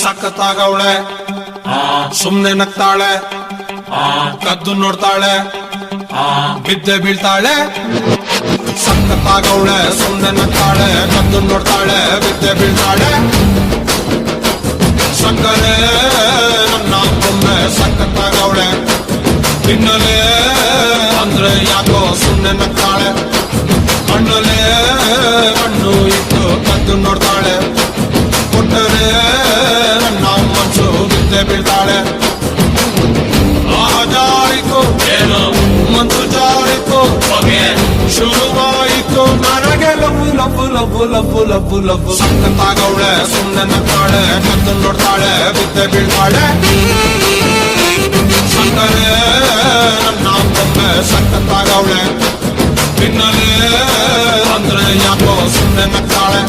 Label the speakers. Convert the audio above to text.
Speaker 1: ಸಖತ್ತಾಗವಳೆ ಸುಮ್ನೆ ನಗ್ತಾಳೆ ಕದ್ದು ನೋಡ್ತಾಳೆ ಬಿದ್ದೆ ಬೀಳ್ತಾಳೆ ಸಖತ್ತಾಗವಳೆ ಸುಮ್ನೆ ನಗ್ತಾಳೆ ಕದ್ದು ನೋಡ್ತಾಳೆ ಬಿದ್ದೆ ಬೀಳ್ತಾಳೆ ಸಕ್ಕರೆ ನನ್ನ ಒಮ್ಮೆ ಸಖತ್ತಾಗವಳೆ ಹಿನ್ನಲೆ ಅಂದ್ರೆ ಯಾಕೋ ಸುಮ್ನೆ ನಗ್ತಾಳೆ ಕಣ್ಣಲೆ ಕಣ್ಣು ಇಟ್ಟು ಕದ್ದು ನೋಡ್ತಾಳೆ ಕೊಟ್ಟರೆ ನನ್ನ ಮನಸ್ಸು ಬಿದ್ದೆ ಬೀಳ್ತಾಳೆ ಜಾರಿತು ಏನು ಮನಸ್ಸು ಜಾರಿತು ಹೊಗೆ ಶುರುವಾಯಿತು ನನಗೆ ಲಬ್ಬು ಲಬ್ಬು ಲಬ್ಬು ಲಬ್ಬು ಲಬ್ಬು ಲಬ್ಬು ಸಖತ್ತಾಗವಳೆ ಸುಮ್ಮನೆ ನಗ್ತಾಳೆ ಕದ್ದು ನೋಡ್ತಾಳೆ ಬಿದ್ದೆ ಬೀಳ್ತಾಳೆ ಸಕ್ಕರೆ ನನ್ನ ಒಮ್ಮೆ ಸಖತ್ತಾಗವಳೆ ಹಿನ್ನಲೆ ಅಂದ್ರೆ ಯಾಕೋ ಸುಮ್ಮನೆ ನಗ್ತಾಳೆ